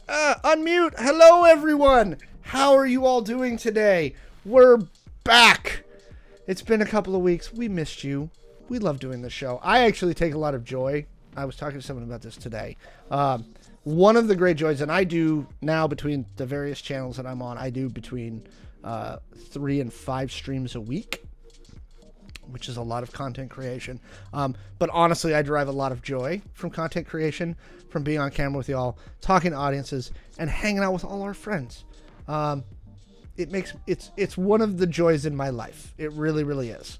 Unmute. Hello, everyone. How are you all doing today? We're back. It's been a couple of weeks. We missed you. We love doing this show. I actually take a lot of joy. I was talking to someone about this today. One of the great joys, and I do now between the various channels that I'm on, I do between 3 and 5 streams a week, which is a lot of content creation. But honestly, I derive a lot of joy from content creation, from being on camera with y'all, talking to audiences, and hanging out with all our friends. It's one of the joys in my life. It really, really is.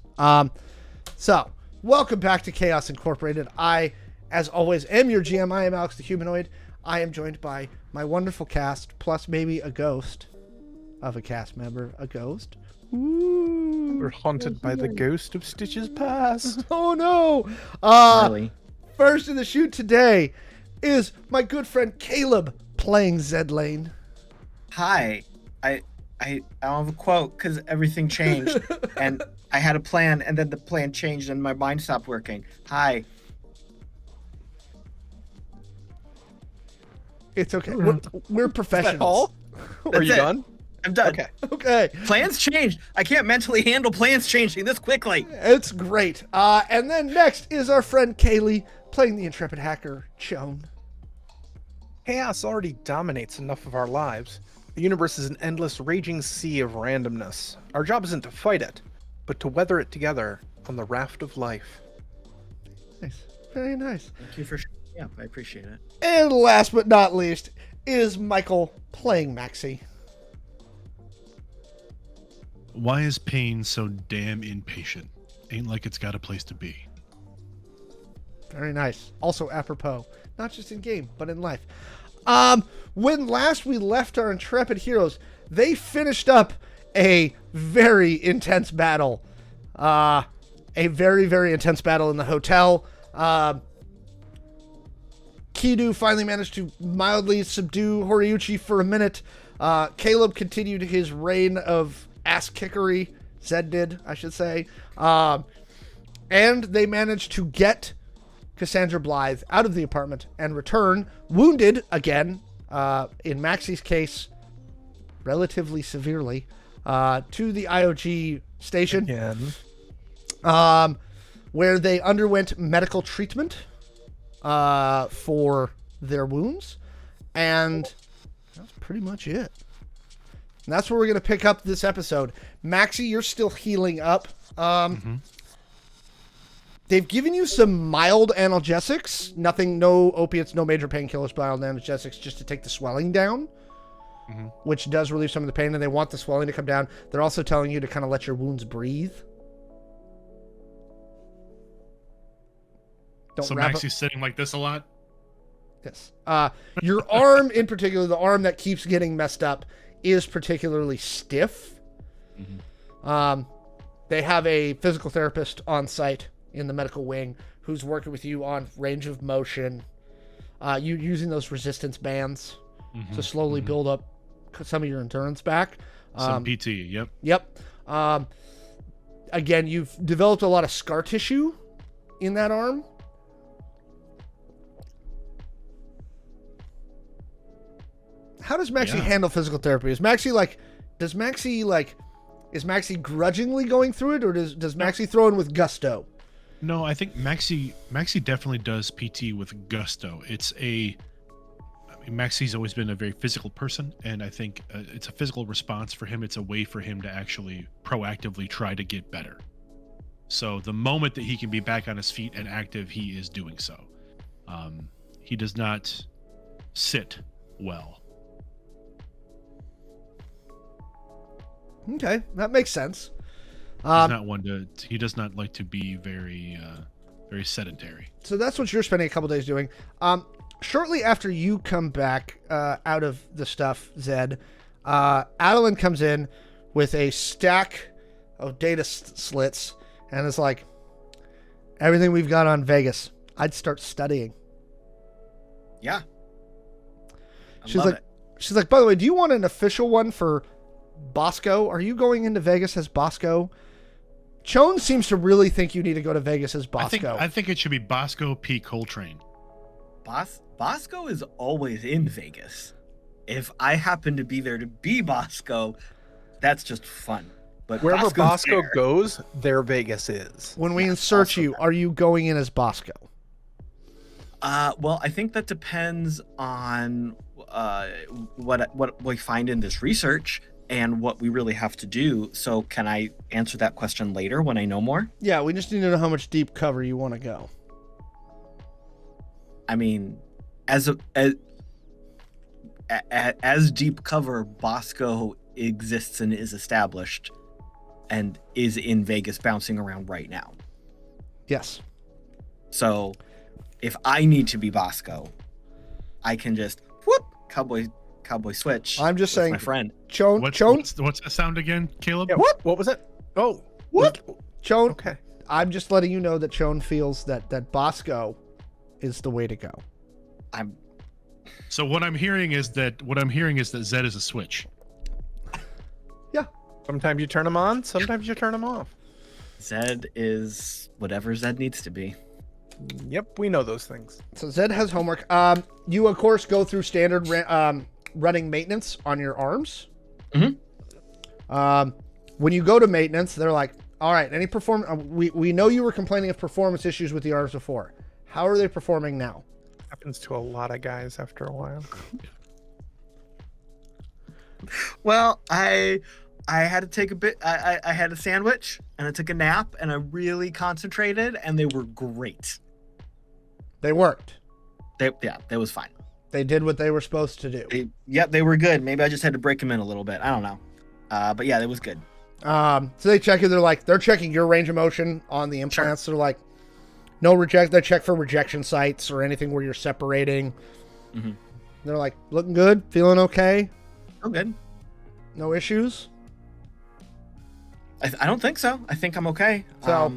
So, welcome back to Chaos Incorporated. I, as always, am your GM. I am Alex the Humanoid. I am joined by my wonderful cast, plus maybe a ghost of a cast member. A ghost. Ooh, we're haunted by the ghost of Stitch's past. Oh no! Really? First in the shoot today is my good friend Caleb playing Zed Lane. Hi. I don't have a quote because everything changed, and I had a plan, and then the plan changed, and my mind stopped working. Hi. It's okay. We're professionals. Are you done? I'm done. Okay. Plans changed. I can't mentally handle plans changing this quickly. It's great. And then next is our friend Kaylee playing the intrepid hacker, Shawn. Chaos already dominates enough of our lives. The universe is an endless, raging sea of randomness. Our job isn't to fight it, but to weather it together on the raft of life. Nice. Very nice. Thank you for yeah, I appreciate it. And last but not least is Michael playing Maxi. Why is pain so damn impatient? Ain't like it's got a place to be. Very nice. Also apropos, not just in game, but in life. When last we left our intrepid heroes, they finished up a very intense battle. A very, very intense battle in the hotel. Kidu finally managed to mildly subdue Horiuchi for a minute. Caleb continued his reign of ass kickery. Zed did, I should say. And they managed to get Cassandra Blythe out of the apartment and return, wounded again, in Maxi's case, relatively severely, to the IOG station. Again. Where they underwent medical treatment for their wounds. And that's pretty much it. And that's where we're going to pick up this episode. Maxi, you're still healing up. They've given you some mild analgesics. Nothing, no opiates, no major painkillers, mild analgesics, just to take the swelling down, which does relieve some of the pain, and they want the swelling to come down. They're also telling you to kind of let your wounds breathe. So Maxi's sitting like this a lot? Yes. Your arm in particular, the arm that keeps getting messed up, is particularly stiff. They have a physical therapist on site in the medical wing who's working with you on range of motion. You using those resistance bands to slowly build up some of your endurance back. Some PT, yep. Yep. Again, you've developed a lot of scar tissue in that arm. How does Maxi handle physical therapy? Is Maxi grudgingly going through it, or does Maxi throw in with gusto? No, I think Maxi definitely does PT with gusto. Maxi's always been a very physical person, and I think it's a physical response for him. It's a way for him to actually proactively try to get better. So the moment that he can be back on his feet and active, he is doing so. He does not sit well. Okay, that makes sense. He does not like to be very sedentary. So that's what you're spending a couple days doing. Shortly after you come back out of the stuff, Zed, Adeline comes in with a stack of data slits and is like, everything we've got on Vegas, I'd start studying. Yeah. She's like, by the way, do you want an official one for Bosco? Are you going into Vegas as Bosco? Chone seems to really think you need to go to Vegas as Bosco. I think it should be Bosco P. Coltrane. Bosco is always in Vegas. if I happen to be there to be Bosco, that's just fun. But Wherever Bosco's Bosco there. goes, there Vegas is. When we Yes, insert also you, that. are you going in as Bosco? Well, I think that depends on what we find in this research and what we really have to do. So, can I answer that question later when I know more? Yeah, we just need to know how much deep cover you want to go. I mean, as deep cover, Bosco exists and is established, and is in Vegas bouncing around right now. Yes. So, if I need to be Bosco, I can just whoop cowboy switch. I'm just with saying, my friend. Chone, What's that sound again, Caleb? Yeah, what was it? Oh, Chone. okay. I'm just letting you know that Chone feels that Bosco is the way to go. I'm So what I'm hearing is that Zed is a switch. Sometimes you turn them on, sometimes you turn them off. Zed is whatever Zed needs to be. Yep, we know those things. So Zed has homework. You of course go through standard running maintenance on your arms. Mhm. When you go to maintenance, they're like, "All right, any we know you were complaining of performance issues with the arms before. How are they performing now?" Happens to a lot of guys after a while. Well, I had to take a bit. I had a sandwich and I took a nap and I really concentrated and they were great. They worked. That was fine. They did what they were supposed to do. They were good. Maybe I just had to break them in a little bit. I don't know. But yeah, it was good. So they check it. They're checking your range of motion on the implants. So they're like, no reject. They check for rejection sites or anything where you're separating. Mm-hmm. They're like, looking good, feeling okay, Oh, good. no issues. I don't think so. I think I'm okay. So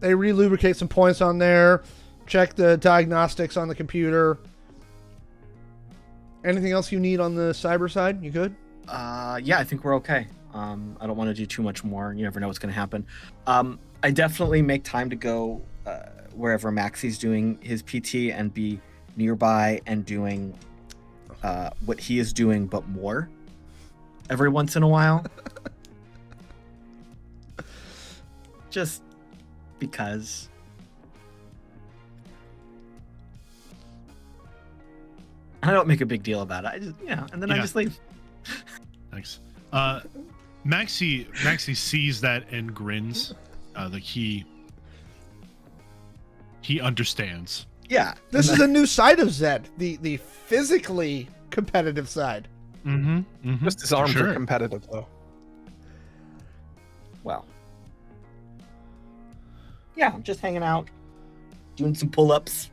they re-lubricate some points on there. Check the diagnostics on the computer. Anything else you need on the cyber side? You good? Yeah, I think we're okay. I don't want to do too much more. You never know what's going to happen. I definitely make time to go wherever Maxi's doing his PT and be nearby and doing what he is doing, but more every once in a while. Just because. I don't make a big deal about it. I just, and then I Yeah. just leave. Thanks. Maxi sees that and grins. Like he understands. Yeah. This is a new side of Zed, the physically competitive side. Mm-hmm. Just his arms Sure. are competitive, though. Well. Yeah, I'm just hanging out, doing some pull-ups.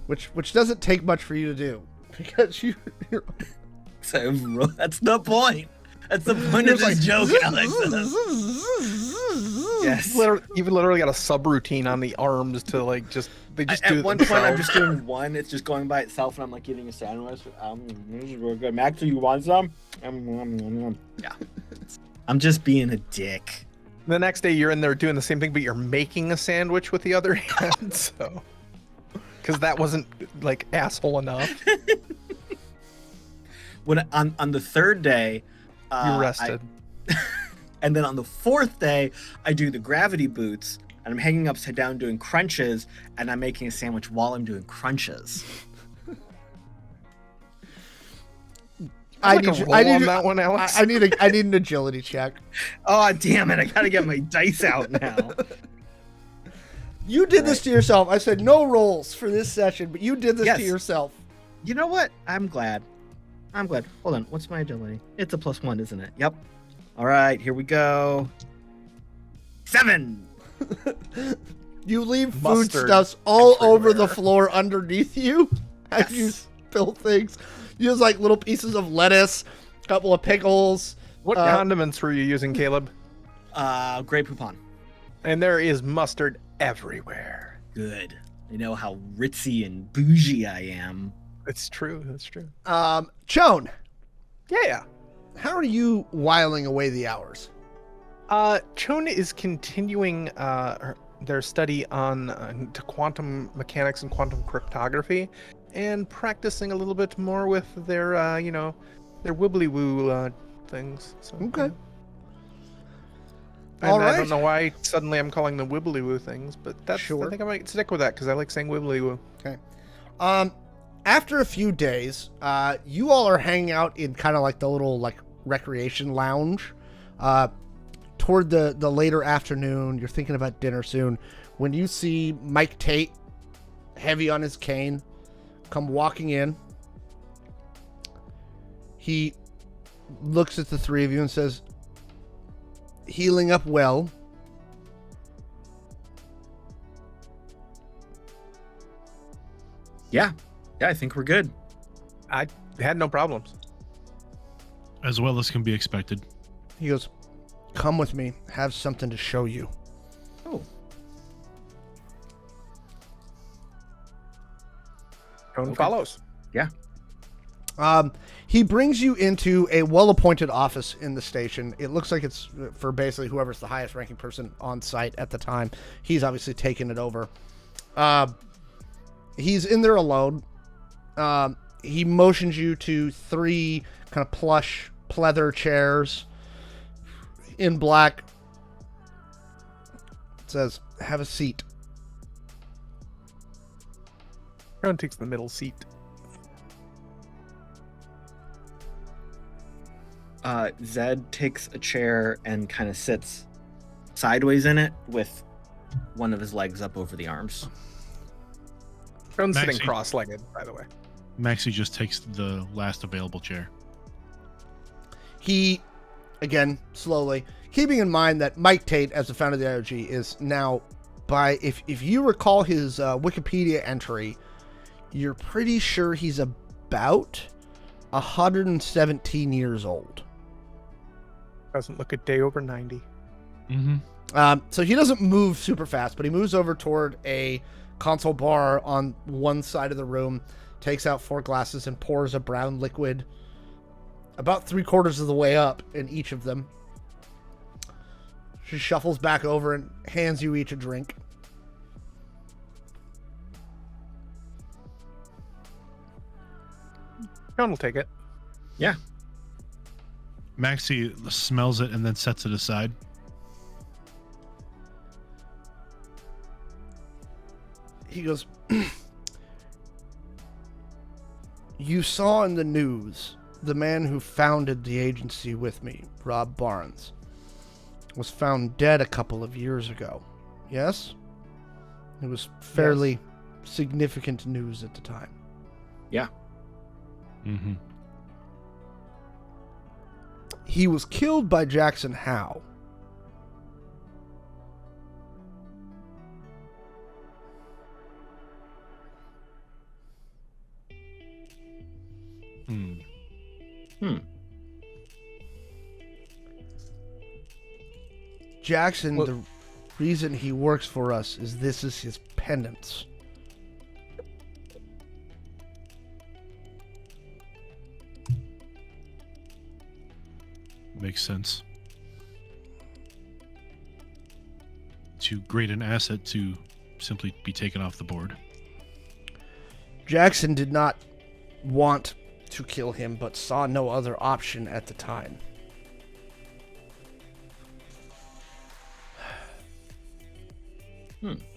Which doesn't take much for you to do because you're So that's the point. That's the point of this joke, Alex. Yes. You've literally got a subroutine on the arms to they just do At it one point, I'm themselves. just doing one. It's just going by itself, and I'm like eating a sandwich. This is really good. Max, do you want some? Yeah. I'm just being a dick. The next day, you're in there doing the same thing, but you're making a sandwich with the other hand. So, because that wasn't like asshole enough. When on the third day, You rested. and then on the fourth day, I do the gravity boots, and I'm hanging upside down doing crunches, and I'm making a sandwich while I'm doing crunches. I Like need a you- roll I need on you- that one, Alex. I need an agility check. Oh, damn it. I gotta get my dice out now. You did this to yourself. I said no rolls for this session, but you did this Yes. to yourself. You know what? I'm glad. Hold on. What's my agility? It's a +1, isn't it? Yep. All right, here we go. 7. You leave Mustard foodstuffs all over the everywhere. floor underneath you as you Yes. spill things. You use like little pieces of lettuce, a couple of pickles. What condiments were you using, Caleb? Grey Poupon. And there is mustard everywhere. Good. You know how ritzy and bougie I am. It's true. That's true. Chone, Yeah. how are you whiling away the hours? Chone is continuing their study on to quantum mechanics and quantum cryptography, and practicing a little bit more with their their wibbly woo things. So, Okay. And All I right. don't know why suddenly I'm calling them wibbly woo things, but that's Sure. I think I might stick with that because I like saying wibbly woo. Okay. After a few days, you all are hanging out in kind of like the little like recreation lounge. Toward the later afternoon, you're thinking about dinner soon, when you see Mike Tate, heavy on his cane, come walking in. He looks at the three of you and says, "Healing up well." Yeah, I think we're good. I had no problems. As well as can be expected. He goes, "Come with me. Have something to show you." Oh, Shawn Okay. follows. yeah. He brings you into a well-appointed office in the station. It looks like it's for basically whoever's the highest-ranking person on site at the time. He's obviously taken it over. He's in there alone. He motions you to 3 kind of plush pleather chairs in black. It says, "Have a seat." Shawn takes the middle seat. Zed takes a chair and kind of sits sideways in it with one of his legs up over the arms. Shawn's sitting Maxi. cross-legged, by the way. Maxi just takes the last available chair. He, again, slowly, keeping in mind that Mike Tate, as the founder of the IOG, is now, if you recall his Wikipedia entry, you're pretty sure he's about 117 years old. Doesn't look a day over 90. Mm-hmm. So he doesn't move super fast, but he moves over toward a console bar on one side of the room, takes out 4 glasses and pours a brown liquid about 3/4 of the way up in each of them. She shuffles back over and hands you each a drink. Shawn will take it. Yeah. Maxi smells it and then sets it aside. He goes, "You saw in the news the man who founded the agency with me, Rob Barnes, was found dead a couple of years ago. Yes? It was fairly significant news at the time." Yeah. Mm-hmm. He was killed by Jackson Howe. Jackson, Well- the reason he works for us is this is his penance. Makes sense. Too great an asset to simply be taken off the board. Jackson did not want to kill him, but saw no other option at the time.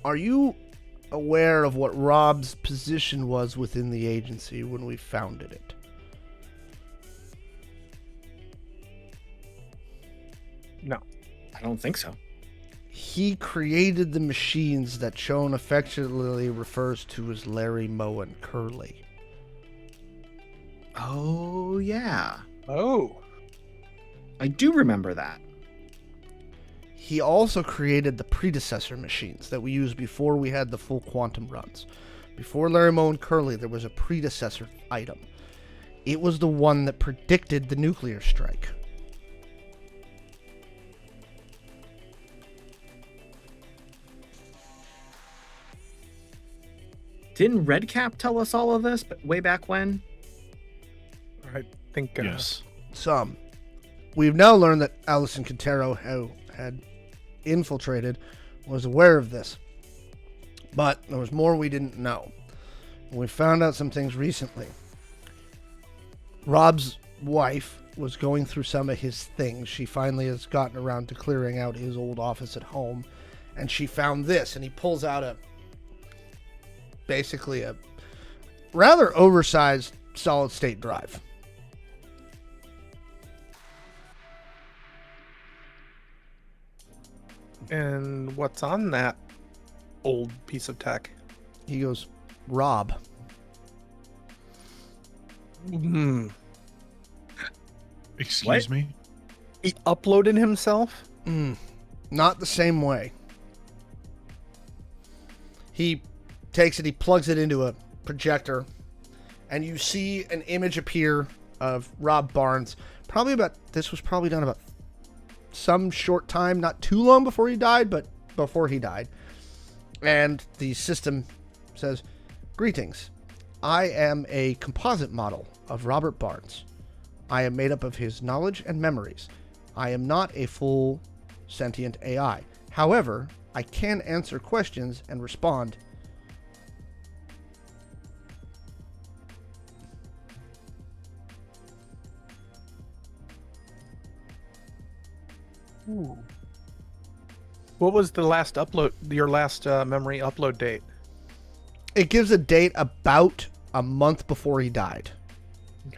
Are you aware of what Rob's position was within the agency when we founded it? No. I don't think so. He created the machines that Shawn affectionately refers to as Larry, Moe, and Curly. Oh, yeah. Oh. I do remember that. He also created the predecessor machines that we used before we had the full quantum runs. Before Larry, Moe, and Curly, there was a predecessor item. It was the one that predicted the nuclear strike. Didn't Redcap tell us all of this way back when? I think. Yes. Some. We've now learned that Allison Quintero had infiltrated was aware of this. But there was more we didn't know. We found out some things recently. Rob's wife was going through some of his things. She finally has gotten around to clearing out his old office at home. And she found this. And he pulls out basically a rather oversized solid-state drive. And what's on that old piece of tech? He goes, Rob. Excuse me? He uploaded himself? Not the same way. He takes it, he plugs it into a projector, and you see an image appear of Rob Barnes. This was probably done about some short time, not too long before he died, but before he died. And the system says, "Greetings. I am a composite model of Robert Barnes. I am made up of his knowledge and memories. I am not a full sentient AI. However, I can answer questions and respond." Ooh. What was the last upload? Your last memory upload date? It gives a date about a month before he died. Okay.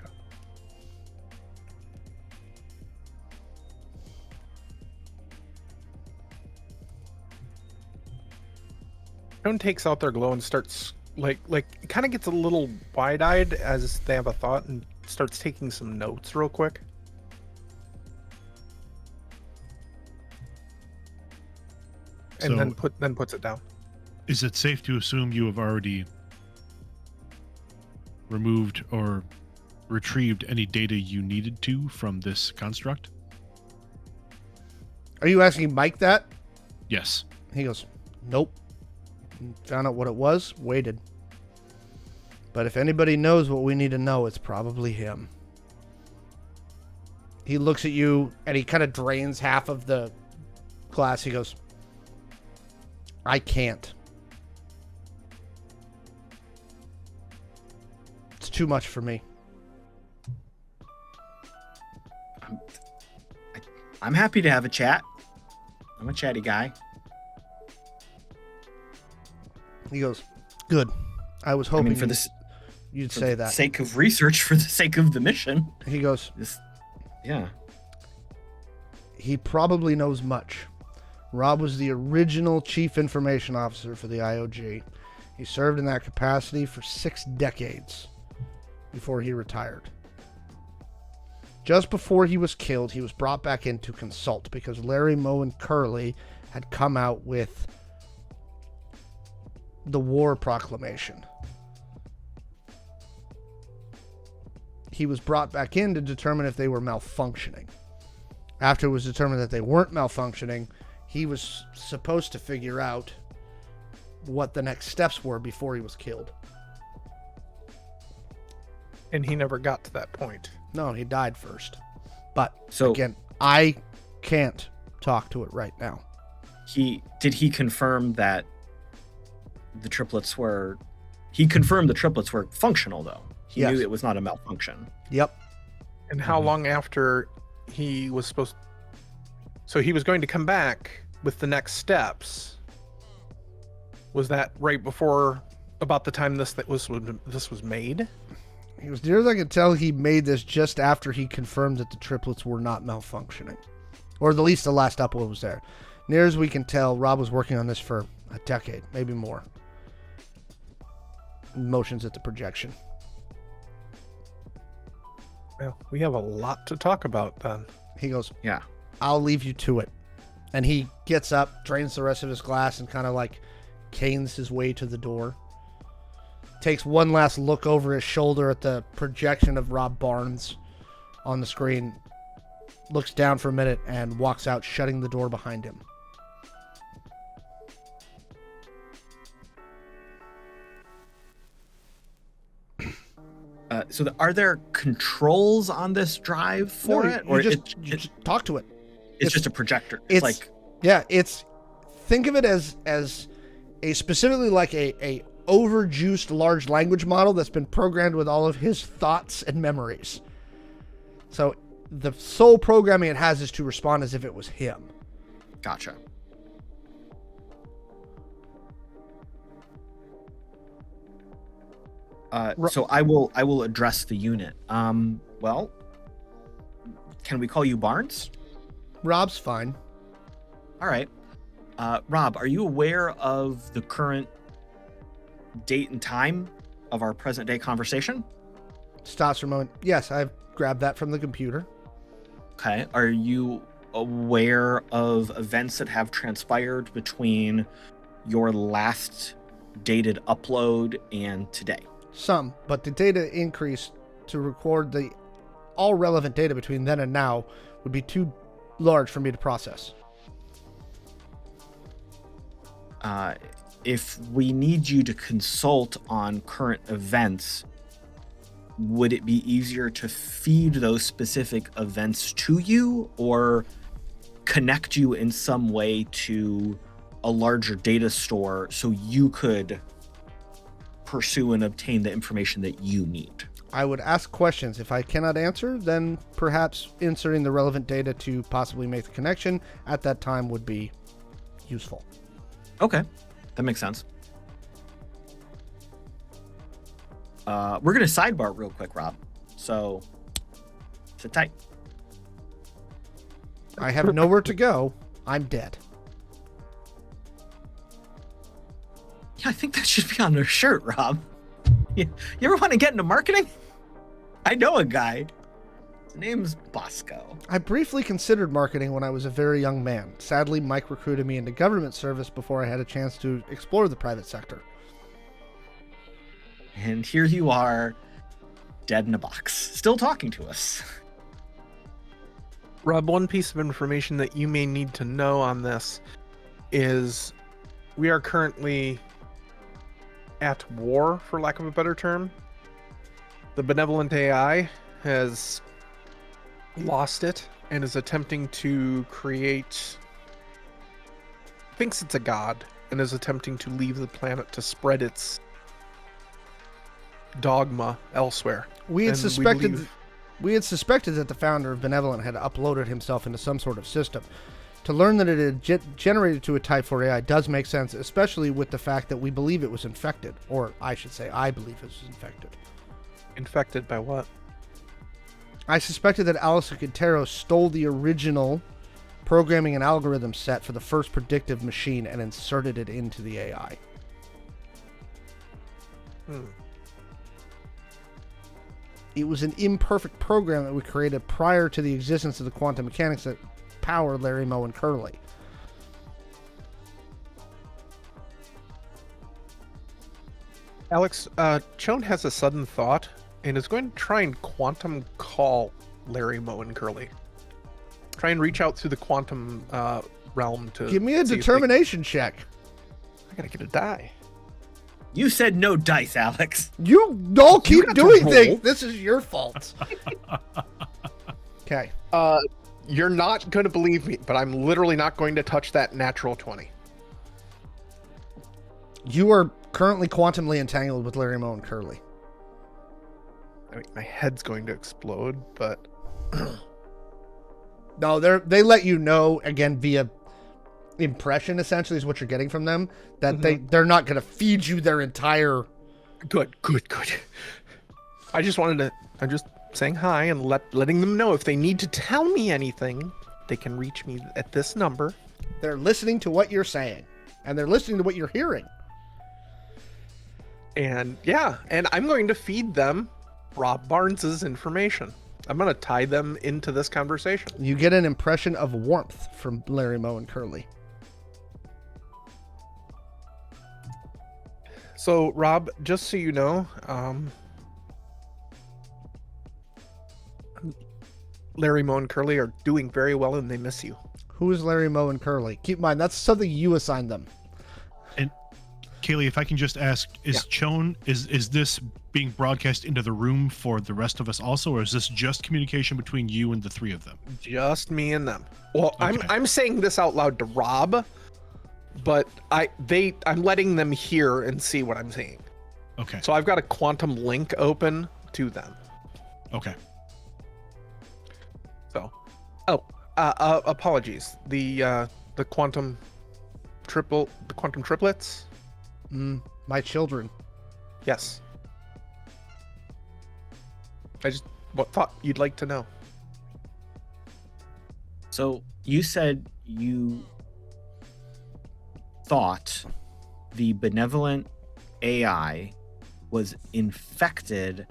Shawn takes out their glow and starts like it kind of gets a little wide-eyed as they have a thought and starts taking some notes real quick. And So- then puts it down. Is it safe to assume you have already removed or retrieved any data you needed to from this construct? Are you asking Mike that? Yes. He goes, nope. Found out what it was, waited. But if anybody knows what we need to know, it's probably him. He looks at you and he kind of drains half of the glass. He goes, I can't. It's too much for me. I'm happy to have a chat. I'm a chatty guy. He goes, good. I was hoping for the you'd say that. sake of research, for the sake of the mission. He goes, Yeah. he probably knows much. Rob was the original chief information officer for the IOG. He served in that capacity for 6 decades before he retired. Just before he was killed, he was brought back in to consult because Larry, Moe, and Curly had come out with the war proclamation. He was brought back in to determine if they were malfunctioning. After it was determined that they weren't malfunctioning, he was supposed to figure out what the next steps were before he was killed. And he never got to that point. No, he died first. But So again, I can't talk to it right now. did he confirm that the triplets were? He confirmed the triplets were functional, though. He Yes. knew it was not a malfunction. Yep. And how long after he was supposed? So he was going to come back with the next steps. Was that right before, about the time this was made? He was, near as I could tell, he made this just after he confirmed that the triplets were not malfunctioning. Or at least the last upload was there. Near as we can tell, Rob was working on this for a decade, maybe more. Motions at the projection. Well, we have a lot to talk about then. He goes, Yeah. I'll leave you to it. And he gets up, drains the rest of his glass, and kind of like canes his way to the door. Takes one last look over his shoulder at the projection of Rob Barnes on the screen. Looks down for a minute and walks out, shutting the door behind him. Are there controls on this drive for No, it, you just talk to it. it's just a projector? It's Like yeah, it's think of it as a specifically like a overjuiced large language model that's been programmed with all of his thoughts and memories. So the sole programming it has is to respond as if it was him. Gotcha. So I will address the unit. Well, can we call you Barnes? Rob's fine. All right. Rob, are you aware of the current date and time of our present day conversation? Stops for a moment. Yes, I've grabbed that from the computer. Okay. Are you aware of events that have transpired between your last dated upload and today? Some, but the data increase to record the all relevant data between then and now would be too large for me to process. If we need you to consult on current events, would it be easier to feed those specific events to you or connect you in some way to a larger data store so you could pursue and obtain the information that you need? I would ask questions. If I cannot answer, then perhaps inserting the relevant data to possibly make the connection at that time would be useful. Okay, that makes sense. We're going to sidebar real quick, Rob. So, sit tight. I have nowhere to go. I'm dead. Yeah, I think that should be on their shirt, Rob. You ever want to get into marketing? I know a guy. His name's Bosco. I briefly considered marketing when I was a very young man. Sadly, Mike recruited me into government service before I had a chance to explore the private sector. And here you are, dead in a box, still talking to us. Rob, one piece of information that you may need to know on this is we are currently at war, for lack of a better term. The benevolent AI has lost it and is attempting to create, thinks it's a god, and is attempting to leave the planet to spread its dogma elsewhere. We had And suspected believe- we had suspected that the founder of Benevolent had uploaded himself into some sort of system. To learn that it had generated to a Type 4 AI does make sense, especially with the fact that we believe it was infected. Or I should say, I believe it was infected. Infected by what? I suspected that Alice Quintero stole the original programming and algorithm set for the first predictive machine and inserted it into the AI. It was an imperfect program that we created prior to the existence of the quantum mechanics that power Larry, Moe, and Curly. Alex, Shawn has a sudden thought and is going to try and quantum call Larry, Moe, and Curly. Try and reach out through the quantum realm to Give me a see if determination check. I gotta get a die. You said no dice, Alex. You all keep got to doing roll. things. This is your fault. Okay. You're not going to believe me, but I'm literally not going to touch that natural 20. You are currently quantumly entangled with Larry, Moe, and Curly. I mean, my head's going to explode, but No, they let you know, again, via impression, essentially, is what you're getting from them, that they're not going to feed you their entire... good. I'm just saying hi and letting them know if they need to tell me anything, they can reach me at this number. They're listening to what you're saying, and they're listening to what you're hearing. And yeah, and I'm going to feed them Rob Barnes's information. I'm going to tie them into this conversation. You get an impression of warmth from Larry, Moe, and Curly. So, Rob, just so you know, Larry, Moe, and Curly are doing very well and they miss you. Who is Larry, Moe, and Curly? Keep in mind, that's something you assigned them. And Kaylee, if I can just ask, is Shawn, is this being broadcast into the room for the rest of us also, or is this just communication between you and the three of them? Just me and them. Well, Okay. I'm saying this out loud to Rob but I'm letting them hear and see what I'm saying. Okay. So I've got a quantum link open to them. Okay. So, apologies. The quantum triplets. My children. Yes. I just thought you'd like to know. So you said you thought the benevolent AI was infected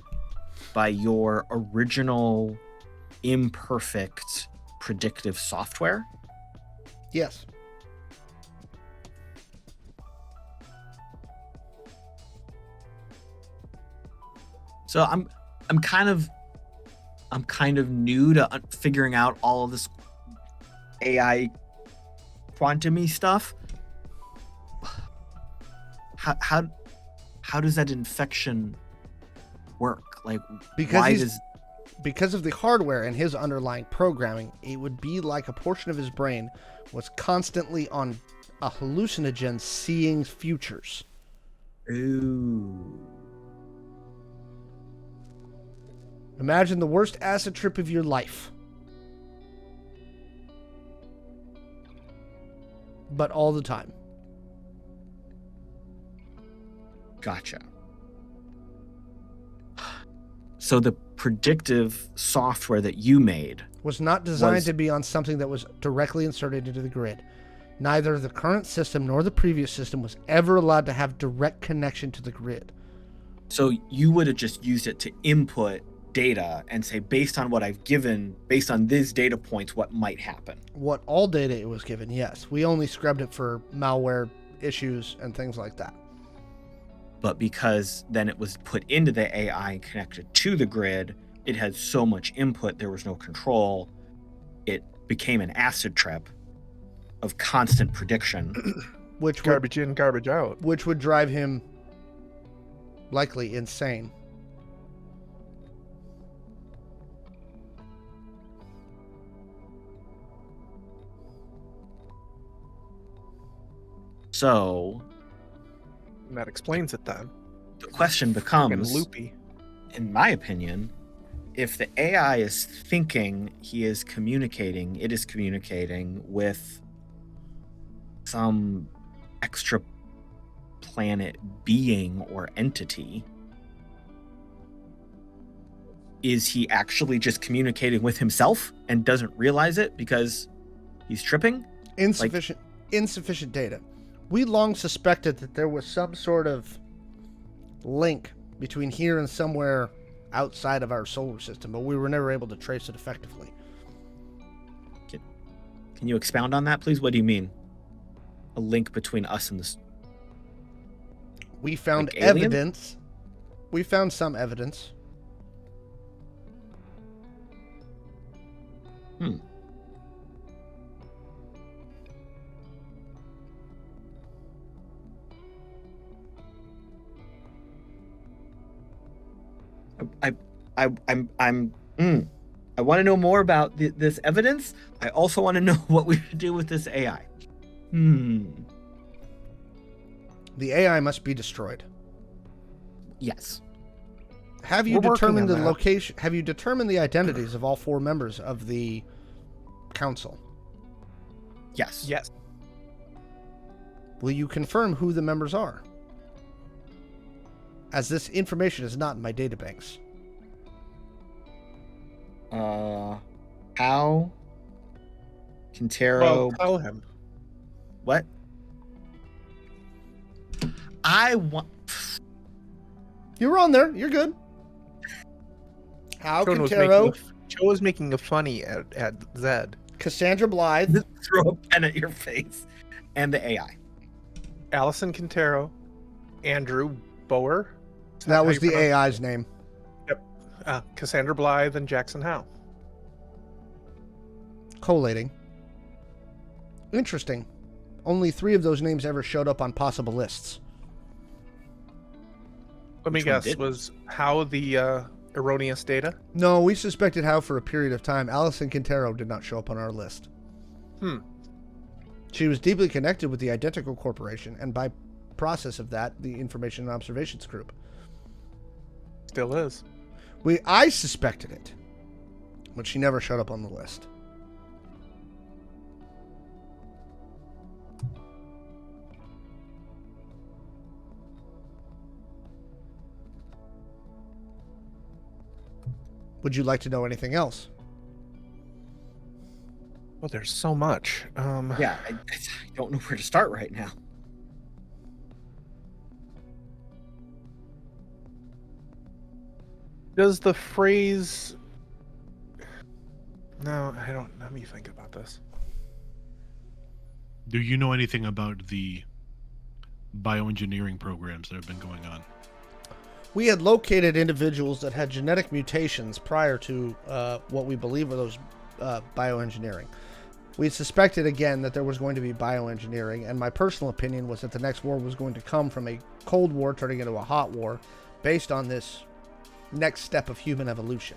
by your original imperfect predictive software? Yes. So I'm kind of new to figuring out all of this AI quantum-y stuff. How does that infection work? Like, Because of the hardware and his underlying programming, it would be like a portion of his brain was constantly on a hallucinogen seeing futures. Ooh. Imagine the worst acid trip of your life. But all the time. Gotcha. So the predictive software that you made Was not designed to be on something that was directly inserted into the grid. Neither the current system nor the previous system was ever allowed to have direct connection to the grid. So you would have just used it to input data and say, based on what I've given, based on these data points, what might happen. What all data it was given, yes. We only scrubbed it for malware issues and things like that. But because then it was put into the AI and connected to the grid, it had so much input, there was no control. It became an acid trip of constant prediction. Which Garbage in, garbage out. Which would drive him likely insane. So And that explains it then. the question Fucking becomes, loopy. in my opinion, if the AI is thinking it is communicating with some extra planet being or entity, is he actually just communicating with himself and doesn't realize it because he's tripping? Insufficient data. We long suspected that there was some sort of link between here and somewhere outside of our solar system, but we were never able to trace it effectively. Can you expound on that, please? What do you mean? A link between us and this? We found Like alien? evidence. We found some evidence. I want to know more about this evidence. I also want to know what we should do with this AI. The AI must be destroyed. Yes. Have you We're working determined on the that. location? Have you determined the identities of all 4 members of the council? Yes. Yes. Will you confirm who the members are? As this information is not in my databanks. How? Quintero. Well, tell him. What? I want. You were on there. You're good. How Quintero, Joe was making a funny at Zed. Cassandra Blythe, Throw a pen at your face. And the AI. Allison Quintero, Andrew Bower. Is that how was you the pronounce it? AI's name. Cassandra Blythe and Jackson Howe. Collating. Interesting. Only 3 of those names ever showed up on possible lists. Let me Which one guess, did? was Howe the erroneous data? No, we suspected how for a period of time. Allison Quintero did not show up on our list. She was deeply connected with the Identical Corporation, and by process of that, the Information and Observations Group. Still is. I suspected it, but she never showed up on the list. Would you like to know anything else? Well, there's so much. Yeah, I don't know where to start right now. Does the phrase... No, I don't. Let me think about this. Do you know anything about the bioengineering programs that have been going on? We had located individuals that had genetic mutations prior to what we believe are those bioengineering. We suspected again that there was going to be bioengineering, and my personal opinion was that the next war was going to come from a Cold War turning into a hot war based on this next step of human evolution.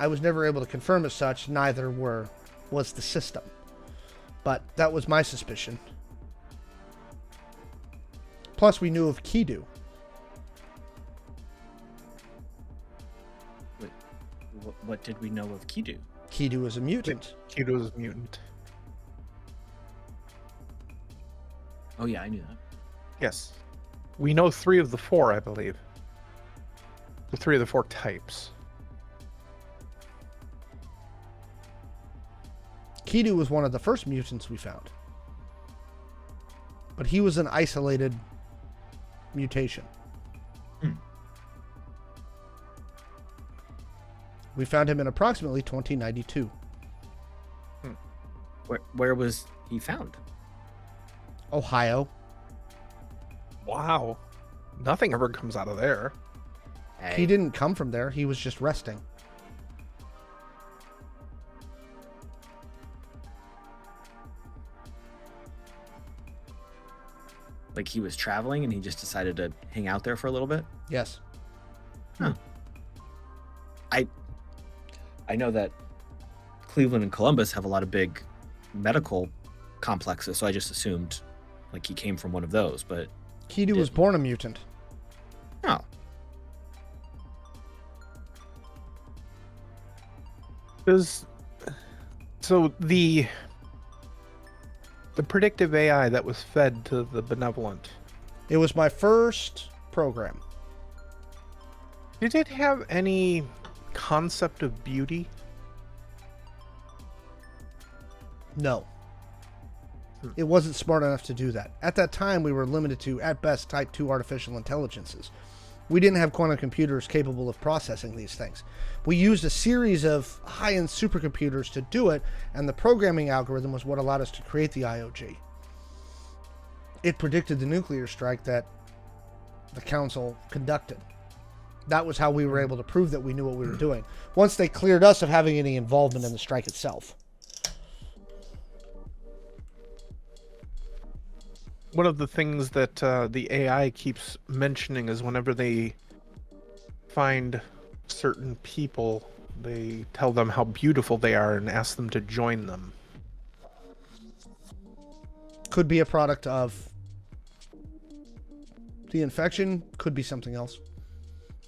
I was never able to confirm as such, neither was the system. But that was my suspicion. Plus, we knew of Kidu. What did we know of Kidu? Kidu is a mutant. Kido is a mutant. Oh yeah, I knew that. Yes. We know 3 of the 4, I believe. The 3 of the 4 types. Kidu was one of the first mutants we found. But he was an isolated mutation. We found him in approximately 2092. Where was he found? Ohio. Wow. Nothing ever comes out of there. Hey, He didn't come from there. He was just resting. like he was traveling and he just decided to hang out there for a little bit? Yes. I know that Cleveland and Columbus have a lot of big medical complexes, so I just assumed like he came from one of those, but Kidu was born a mutant. oh. So the predictive AI that was fed to the benevolent, It was my first program. did it have any concept of beauty? No. It wasn't smart enough to do that. At that time, we were limited to, at best, Type 2 artificial intelligences. We didn't have quantum computers capable of processing these things. We used a series of high-end supercomputers to do it, and the programming algorithm was what allowed us to create the IOG. It predicted the nuclear strike that the Council conducted. That was how we were able to prove that we knew what we were doing. Once they cleared us of having any involvement in the strike itself. One of the things that the AI keeps mentioning is whenever they find certain people, they tell them how beautiful they are and ask them to join them. Could be a product of the infection, could be something else.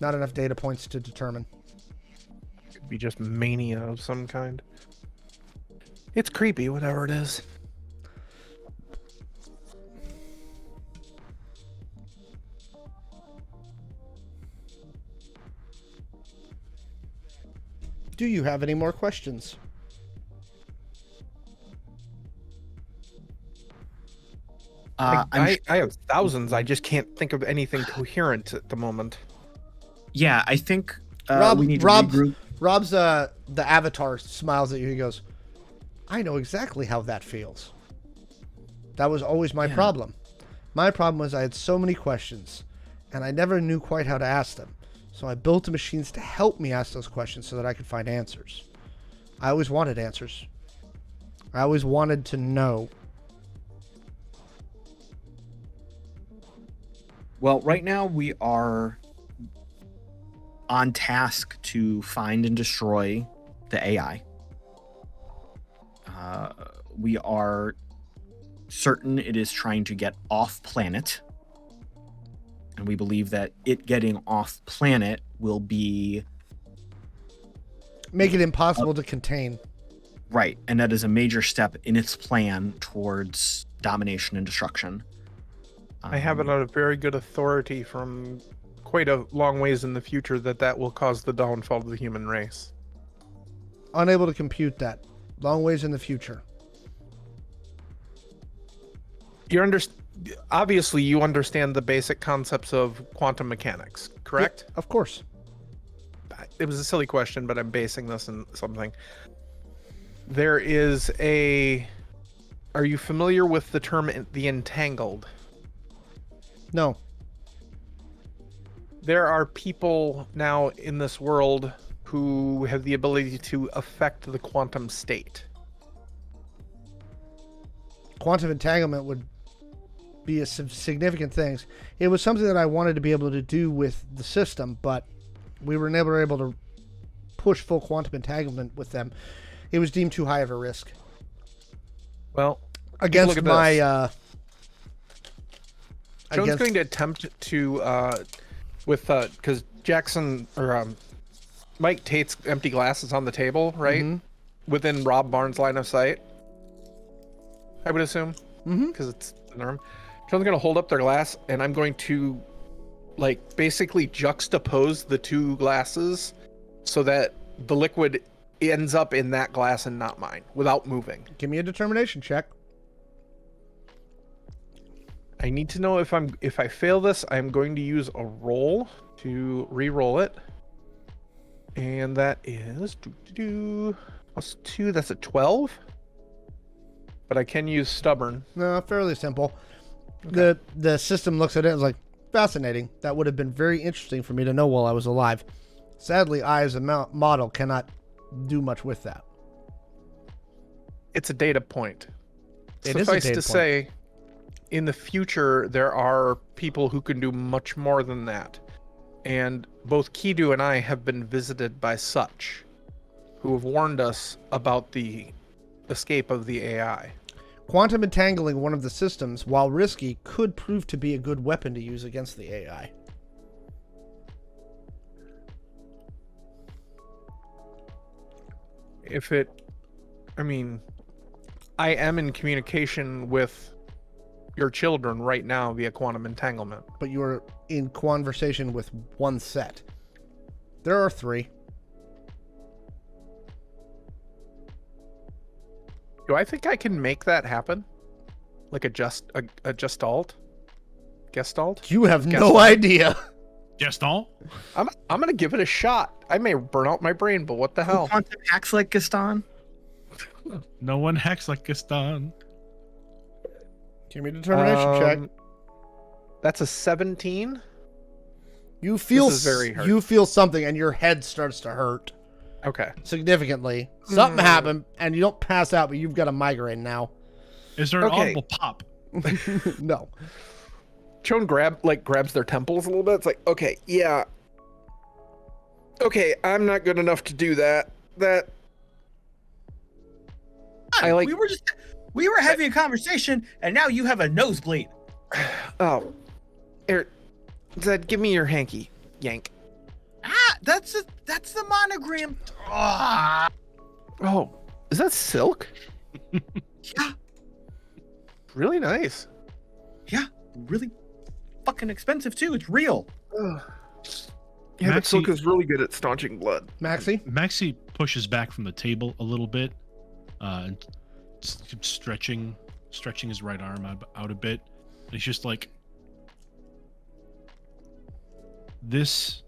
Not enough data points to determine. Could be just mania of some kind. It's creepy, whatever it is. Do you have any more questions? I have thousands. I just can't think of anything coherent at the moment. Yeah, I think we need to Rob's regroup. the avatar smiles at you. He goes, I know exactly how that feels. That was always my problem. My problem was I had so many questions, and I never knew quite how to ask them. So I built the machines to help me ask those questions so that I could find answers. I always wanted answers. I always wanted to know. Well, right now we are on task to find and destroy the AI. We are certain it is trying to get off planet. And we believe that it getting off planet will be... Make it impossible to contain. Right, and that is a major step in its plan towards domination and destruction. I have it on a very good authority from quite a long ways in the future that will cause the downfall of the human race. Unable to compute that. Long ways in the future. Obviously, you understand the basic concepts of quantum mechanics, correct? Yeah, of course. It was a silly question, but I'm basing this in something. There is a... Are you familiar with the term the entangled? No. There are people now in this world who have the ability to affect the quantum state. Quantum entanglement would be a significant thing. It was something that I wanted to be able to do with the system, but we were never able to push full quantum entanglement with them. It was deemed too high of a risk. Well, against my Joan's going to attempt to because Jackson or Mike Tate's empty glass is on the table, right? Mm-hmm. Within Rob Barnes' line of sight, I would assume. Mm-hmm. Because it's in the room. Joan's going to hold up their glass, and I'm going to basically juxtapose the two glasses so that the liquid ends up in that glass and not mine without moving. Give me a determination check. I need to know if I fail this, I'm going to use a roll to re-roll it. And that is plus 2, that's a 12. But I can use stubborn. No, fairly simple. Okay. The system looks at it and is like, fascinating. That would have been very interesting for me to know while I was alive. Sadly, I as a model cannot do much with that. It's a data point. It is a Suffice data to point. say, in the future, there are people who can do much more than that. And both Kidu and I have been visited by such, who have warned us about the escape of the AI. Quantum entangling one of the systems, while risky, could prove to be a good weapon to use against the AI. I am in communication with your children right now via quantum entanglement. But you are in conversation with one set. There are 3. Do I think I can make that happen? Like a gestalt? Gestalt? You have no Gestalt. idea. Gestalt? I'm gonna give it a shot. I may burn out my brain, but what the hell? Quantum hacks like Gaston? No one hacks like Gaston. Give me a determination check. That's a 17. You feel This is very hard. you feel something and your head starts to hurt Okay. significantly. Something happened and you don't pass out, but you've got a migraine now. Is there an Okay. audible pop? No. Chon grabs their temples a little bit. It's like, okay, yeah. Okay, I'm not good enough to do that. We were having a conversation, and now you have a nosebleed. Oh, Eric, Zed, give me your hanky, yank. That's the monogram. Ah. Oh, is that silk? Yeah, Really nice. yeah, really fucking expensive too. It's real. Yeah, but Maxi- silk is really good at staunching blood. Maxi? Maxi pushes back from the table a little bit, and keeps stretching his right arm out a bit. And he's just like, this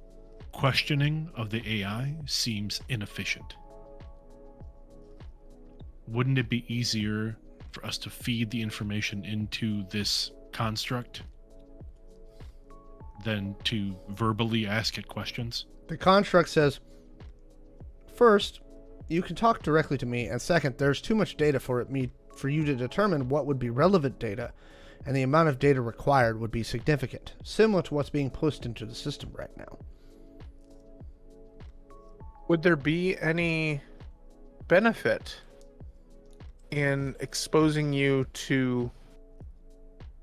questioning of the AI seems inefficient. Wouldn't it be easier for us to feed the information into this construct than to verbally ask it questions? The construct says, first, you can talk directly to me, and second, there's too much data for you to determine what would be relevant data, and the amount of data required would be significant, similar to what's being pushed into the system right now. Would there be any benefit in exposing you to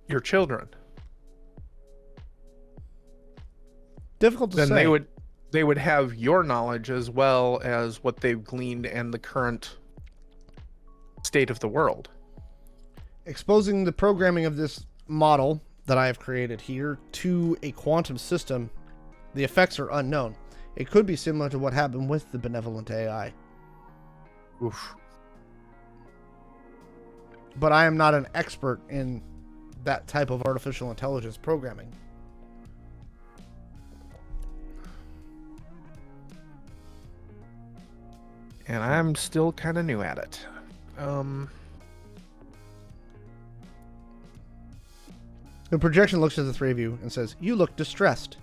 your children, Difficult to then say. they would have your knowledge as well as what they've gleaned and the current state of the world. Exposing the programming of this model that I have created here to a quantum system, the effects are unknown. It could be similar to what happened with the benevolent AI. Oof. But I am not an expert in that type of artificial intelligence programming. And I'm still kind of new at it. The projection looks at the three of you and says, "You look distressed."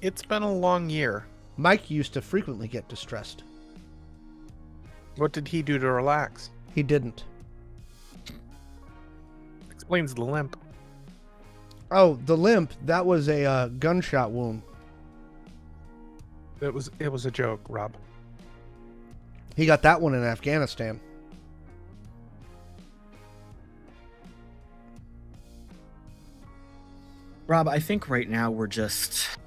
It's been a long year. Mike used to frequently get distressed. What did he do to relax? He didn't. Explains the limp. Oh, the limp, that was a gunshot wound. It was a joke, Rob. He got that one in Afghanistan. Rob, I think right now we're just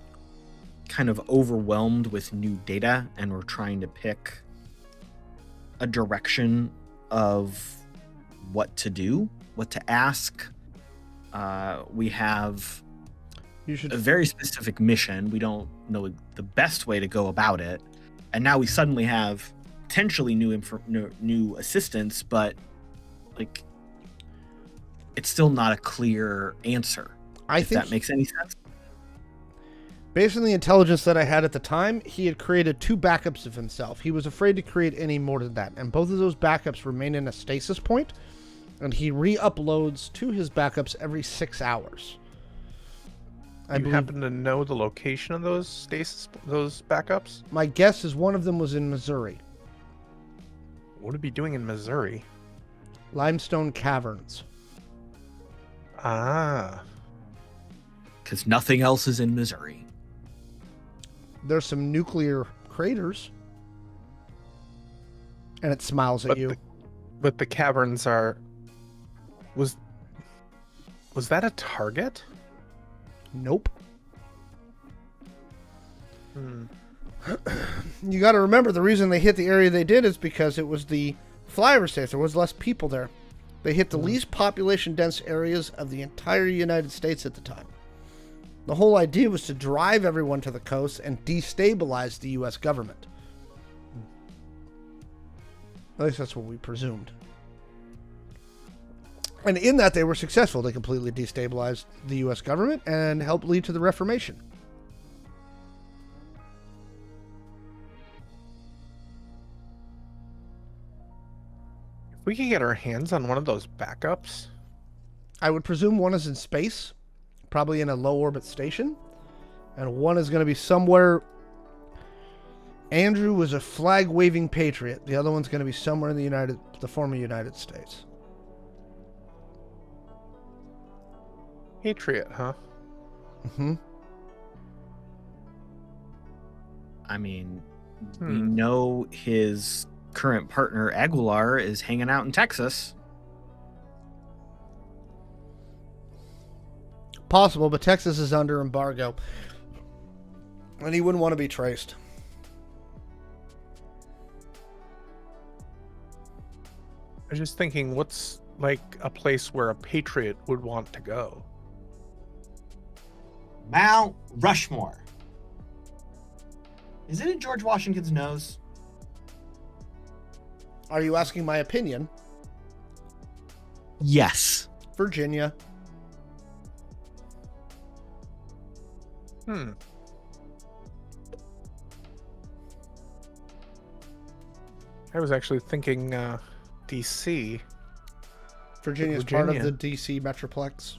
kind of overwhelmed with new data, and we're trying to pick a direction of what to do, what to ask. We have You should a very specific mission. We don't know the best way to go about it, and now we suddenly have potentially new assistance, but like it's still not a clear answer. I If think that makes any sense. based on the intelligence that I had at the time, he had created 2 backups of himself. He was afraid to create any more than that, and both of those backups remain in a stasis point, and he re-uploads to his backups every 6 hours. I You believe happen to know the location of those backups? my guess is one of them was in Missouri. What would it be doing in Missouri? Limestone Caverns. Ah. Because nothing else is in Missouri. There's some nuclear craters. And it smiles at you. But the caverns are... Was that a target? Nope. Hmm. You got to remember the reason they hit the area they did is because it was the flyover states. There was less people there. They hit the least population dense areas of the entire United States at the time. The whole idea was to drive everyone to the coast and destabilize the U.S. government. At least that's what we presumed. And in that, they were successful. They completely destabilized the U.S. government and helped lead to the Reformation. If we could get our hands on one of those backups... I would presume one is in space, probably in a low orbit station, and one is going to be somewhere. Andrew was a flag waving patriot. The other one's going to be somewhere in the former United States. Patriot, huh? Mm-hmm. I mean, we know his current partner, Aguilar, is hanging out in Texas. Possible, but Texas is under embargo, and he wouldn't want to be traced. I was just thinking, what's like a place where a patriot would want to go? Mount Rushmore. Is it in George Washington's nose? Are you asking my opinion? Yes. Virginia. I was actually thinking DC. Virginia is part of the DC Metroplex.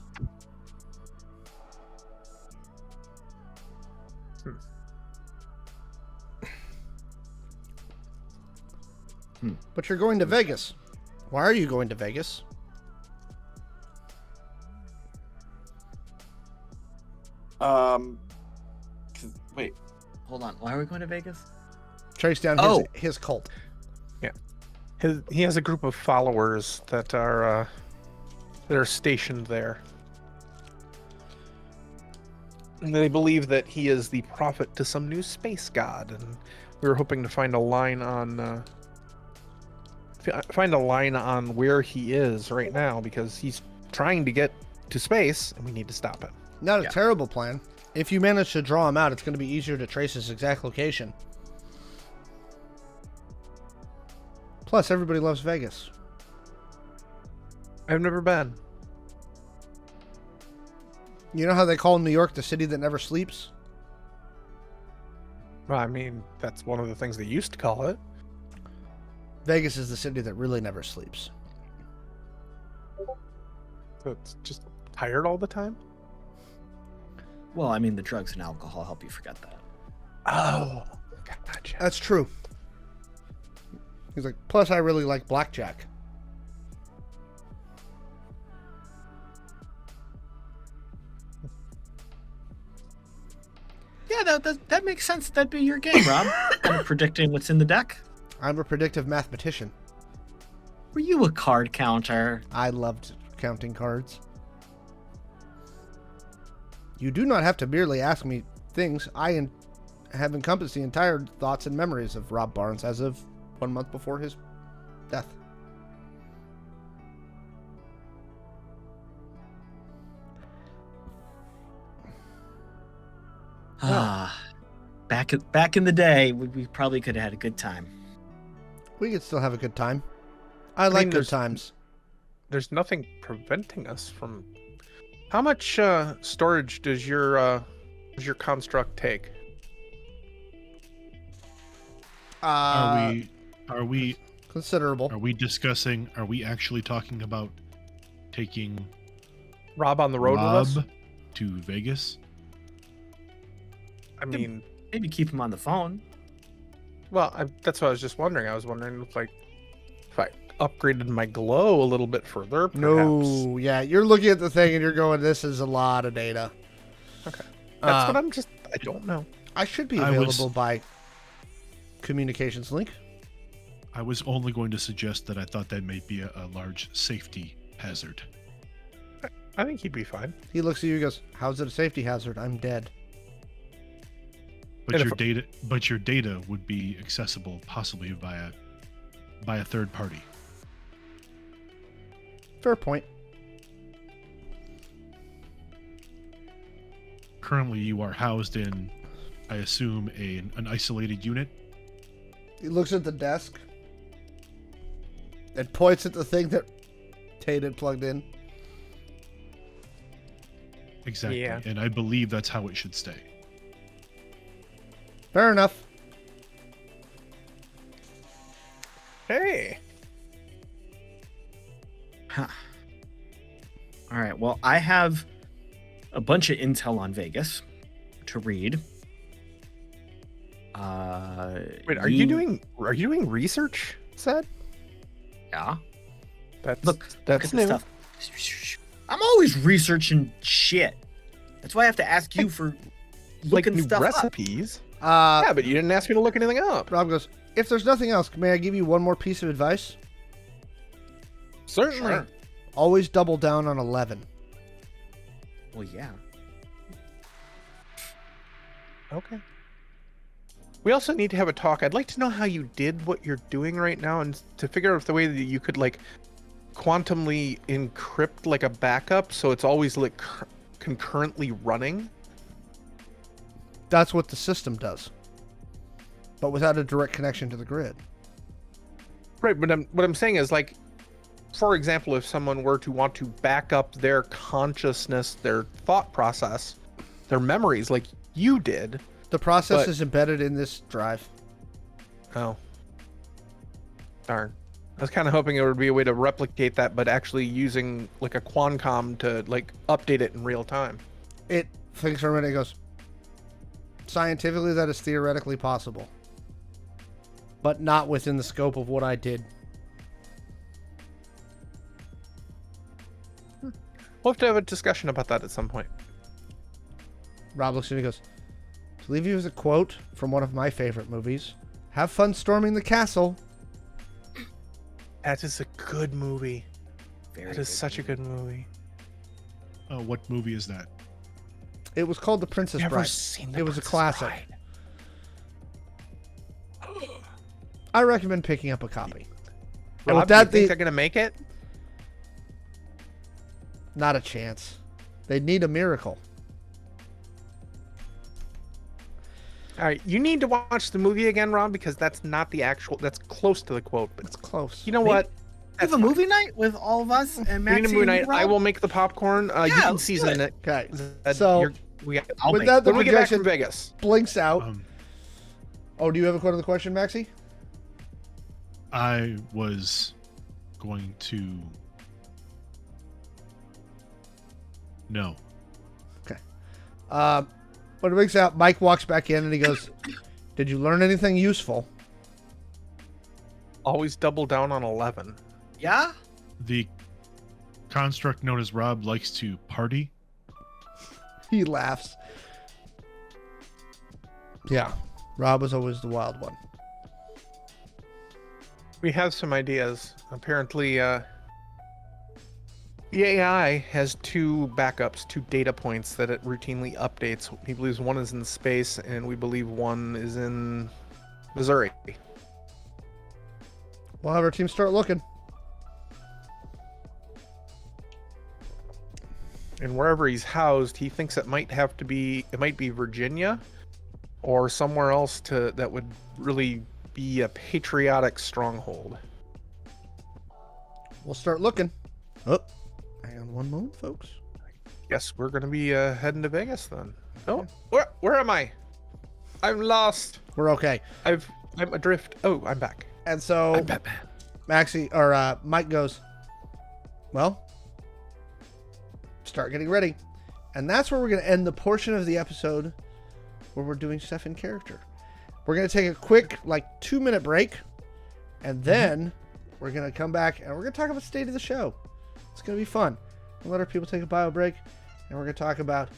But you're going to Vegas. Why are you going to Vegas? Wait, hold on. Why are we going to Vegas? Trace down his cult. Yeah. He has a group of followers that are that are stationed there. And they believe that he is the prophet to some new space god, and we were hoping to find a line on where he is right now, because he's trying to get to space, and we need to stop him. Not a terrible plan. If you manage to draw him out, it's going to be easier to trace his exact location. Plus, everybody loves Vegas. I've never been. You know how they call New York the city that never sleeps? Well, I mean, that's one of the things they used to call it. Vegas is the city that really never sleeps. So it's just tired all the time? Well, I mean, the drugs and alcohol help you forget that. Oh, gotcha. That's true. He's like, plus I really like blackjack. Yeah, that makes sense. That'd be your game, Rob. Kind of predicting what's in the deck. I'm a predictive mathematician. Were you a card counter? I loved counting cards. You do not have to merely ask me things. I have encompassed the entire thoughts and memories of Rob Barnes as of 1 month before his death. Back in the day, we probably could have had a good time. We could still have a good time. I like good times. There's nothing preventing us from. How much storage does your construct take? Are we considerable? Are we discussing? Are we actually talking about taking Rob on the road Rob with us? to Vegas? I mean, maybe keep him on the phone. Well, that's what I was just wondering. I was wondering if I upgraded my glow a little bit further, perhaps. No, yeah, you're looking at the thing and you're going, this is a lot of data. Okay. That's what I don't know. I should be available by communications link. I was only going to suggest that I thought that may be a large safety hazard. I think he'd be fine. He looks at you and goes, how's it a safety hazard? I'm dead. But your data would be accessible possibly by a third party. Fair point. Currently, you are housed in, I assume, an isolated unit. He looks at the desk and points at the thing that Tate had plugged in. Exactly. Yeah. And I believe that's how it should stay. Fair enough. Hey. Huh. All right. Well, I have a bunch of intel on Vegas to read. Wait, are you doing research, Seth? Yeah. That's Look that's at new. the stuff. I'm always researching shit. That's why I have to ask you for Like looking new stuff up. recipes. Yeah, but you didn't ask me to look anything up. Rob goes, if there's nothing else, may I give you one more piece of advice? Certainly. Sure. Always double down on 11. Well, yeah. Okay. We also need to have a talk. I'd like to know how you did what you're doing right now, and to figure out the way that you could quantumly encrypt a backup so it's always concurrently running. That's what the system does, but without a direct connection to the grid. Right, but what I'm saying is, for example, if someone were to want to back up their consciousness, their thought process, their memories like you did. The process is embedded in this drive. Oh. Darn. I was kind of hoping there would be a way to replicate that, but actually using a Qualcomm to update it in real time. It thinks for a minute and goes, scientifically that is theoretically possible, but not within the scope of what I did. We'll have to have a discussion about that at some point. Rob looks at me and goes, to leave you with a quote from one of my favorite movies, have fun storming the castle. That is a good movie. Very That is good such a movie. good movie. What movie is that? It was called The Princess Never Bride. seen The It was a Princess classic. Bride. I recommend picking up a copy. And Rob, with that, do you think they're gonna make it? not a chance. They need a miracle. All right, you need to watch the movie again, Rob, because that's not the actual. That's close to the quote, but It's close. you know Maybe- what? We have a movie night with all of us and We Maxi need a movie and night. Rob? I will make the popcorn. You Yeah, can let's do season it. it. Okay. Uh, So, you're- we got, I'll with make that, the when we get back projection from Vegas. blinks out. Um, Oh, do you have a quote of the question, Maxi? I was going to. No. When it blinks out, Mike walks back in and he goes, "Did you learn anything useful?" Always double down on 11. Yeah? The construct known as Rob likes to party. He laughs. Yeah, Rob was always the wild one. We have some ideas. Apparently, the AI has two backups, two data points that it routinely updates. He believes one is in space, and we believe one is in Missouri. We'll have our team start looking. And wherever he's housed, he thinks it might be Virginia or somewhere else that would really be a patriotic stronghold. We'll start looking. Oh, hang on one moment, folks. Guess we're gonna be heading to Vegas then. Oh, where am I? I'm lost. We're okay. I'm adrift. Oh, I'm back. And so I'm Batman. Mike goes, well, start getting ready. And that's where we're going to end the portion of the episode where we're doing stuff in character. We're going to take a quick, 2-minute break. And then we're going to come back and we're going to talk about the state of the show. It's going to be fun. We'll let our people take a bio break. And we're going to talk about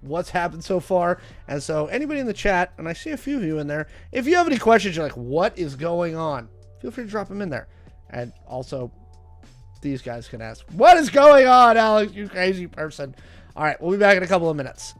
what's happened so far. And so anybody in the chat, and I see a few of you in there, if you have any questions, you're like, what is going on? Feel free to drop them in there. And also, these guys can ask, what is going on, Alex, you crazy person? All right, we'll be back in a couple of minutes.